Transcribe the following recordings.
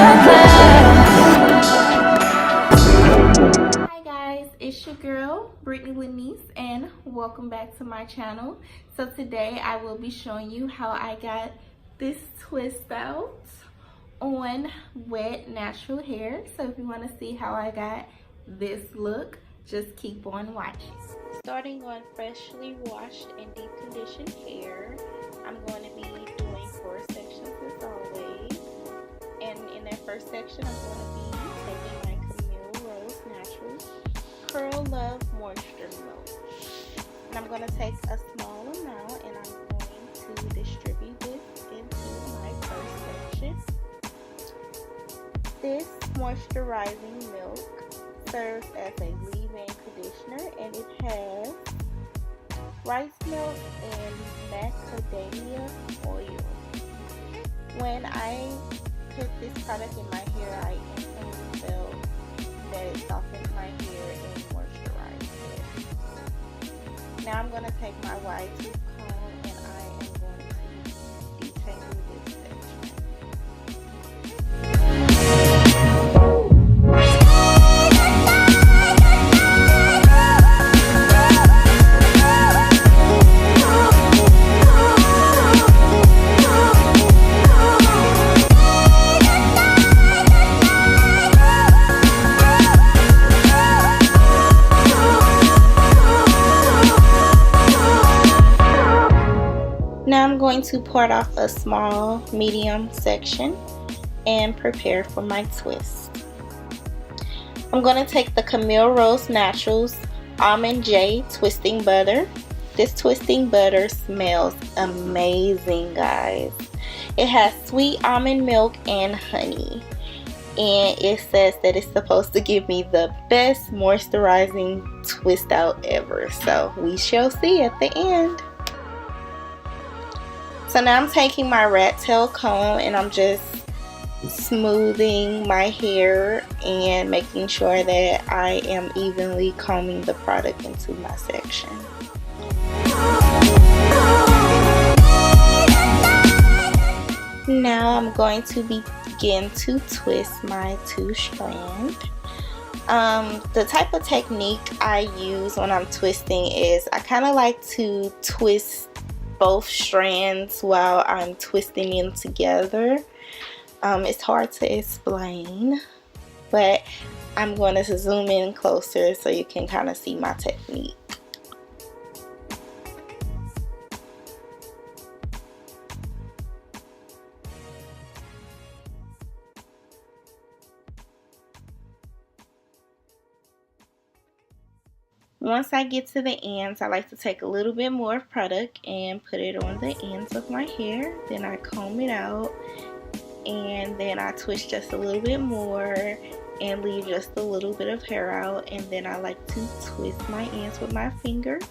Hi guys, it's your girl Brittney with Nise and welcome back to my channel. So today I will be showing you how I got this twist out on wet natural hair. So if you want to see how I got this look, just keep on watching. Starting on freshly washed and deep conditioned hair, I'm going to be doing 4 sections as always. And in that first section, I'm going to be taking my Camille Rose Naturals Curl Love Moisture Milk. And I'm going to take a small amount and I'm going to distribute this into my first section. This moisturizing milk serves as a leave-in conditioner and it has rice milk and macadamia oil. When I put this product in my hair, I instantly felt that it softened my hair and moisturized it. Now I'm going to take my wide tooth comb and I am going to detangle this section. Now I'm going to part off a small medium section and prepare for my twist. I'm going to take the Camille Rose Naturals Almond J Twisting Butter. This twisting butter smells amazing, guys. It has sweet almond milk and honey. And it says that it's supposed to give me the best moisturizing twist out ever. So we shall see at the end. So now I'm taking my rat tail comb and I'm just smoothing my hair and making sure that I am evenly combing the product into my section. Now I'm going to begin to twist my 2-strand. The type of technique I use when I'm twisting is I kind of like to twist both strands while I'm twisting them together. It's hard to explain, but I'm going to zoom in closer so you can kind of see my technique. Once I get to the ends, I like to take a little bit more product and put it on the ends of my hair. Then I comb it out and then I twist just a little bit more and leave just a little bit of hair out. And then I like to twist my ends with my fingers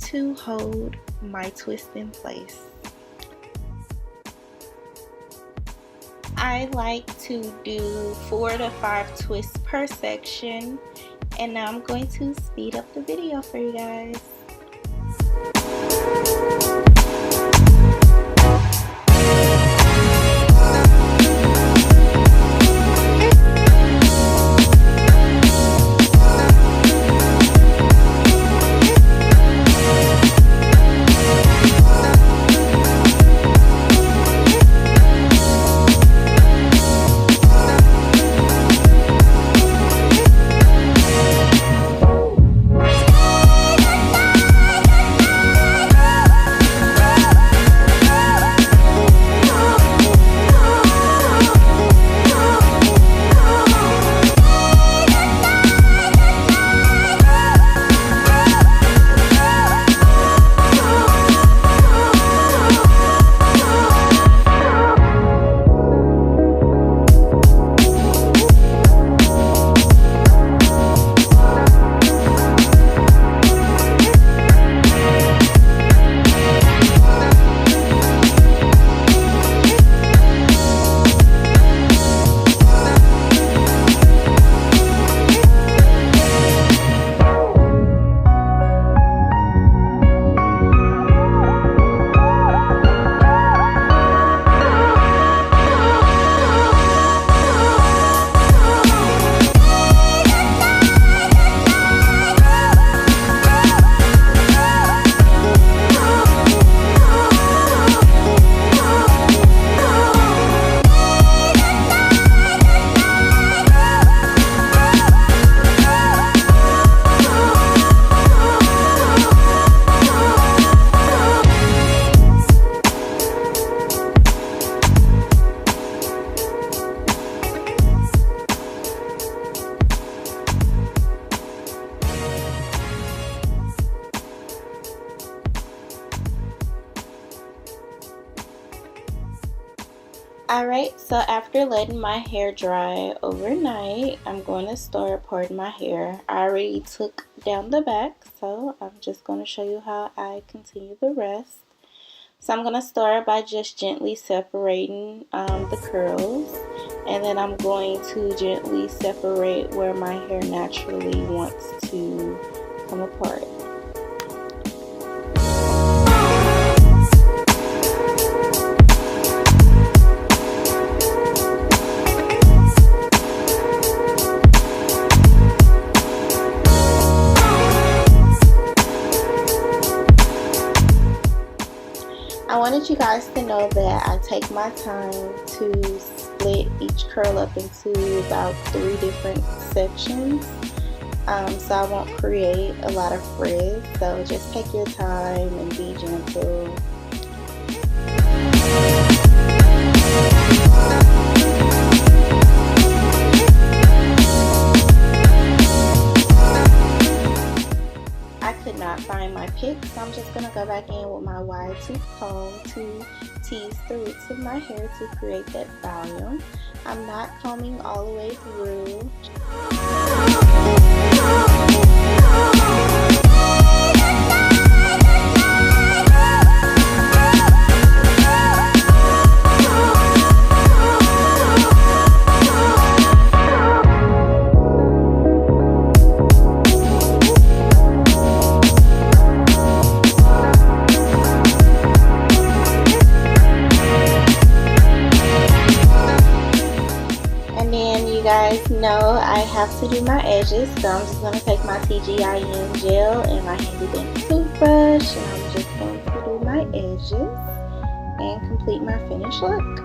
to hold my twist in place. I like to do 4 to 5 twists per section. And now I'm going to speed up the video for you guys. Alright, so after letting my hair dry overnight, I'm going to start parting my hair. I already took down the back, so I'm just going to show you how I continue the rest. So I'm going to start by just gently separating the curls, and then I'm going to gently separate where my hair naturally wants to come apart. I wanted you guys to know that I take my time to split each curl up into about 3 different sections, so I won't create a lot of frizz. So just take your time and be gentle. Not find my pick, so I'm just going to go back in with my wide tooth comb to tease the roots of my hair to create that volume. I'm not combing all the way through. No, I have to do my edges, so I'm just going to take my TGIN gel and my handy dandy toothbrush, and I'm just going to do my edges and complete my finished look.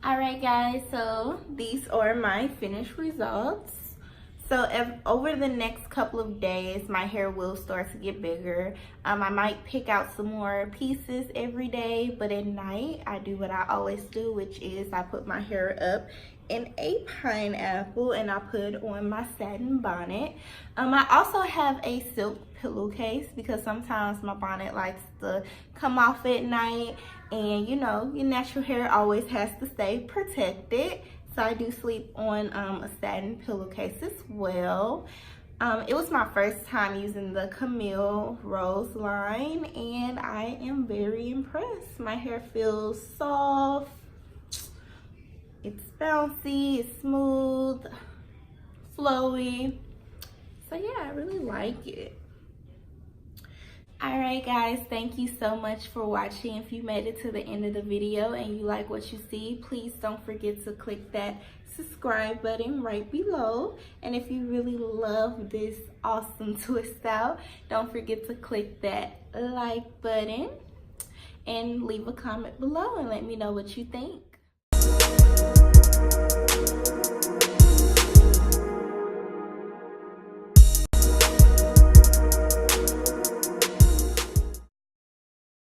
Alright guys, so these are my finished results. So over the next couple of days, my hair will start to get bigger. I might pick out some more pieces every day, but at night I do what I always do, which is I put my hair up in a pineapple and I put on my satin bonnet. I also have a silk pillowcase because sometimes my bonnet likes to come off at night, and you know, your natural hair always has to stay protected. So I do sleep on a satin pillowcase as well. It was my first time using the Camille Rose line, and I am very impressed. My hair feels soft, it's bouncy, it's smooth, flowy. So yeah, I really like it. Alright guys, thank you so much for watching. If you made it to the end of the video and you like what you see, please don't forget to click that subscribe button right below. And if you really love this awesome twist out, don't forget to click that like button and leave a comment below and let me know what you think.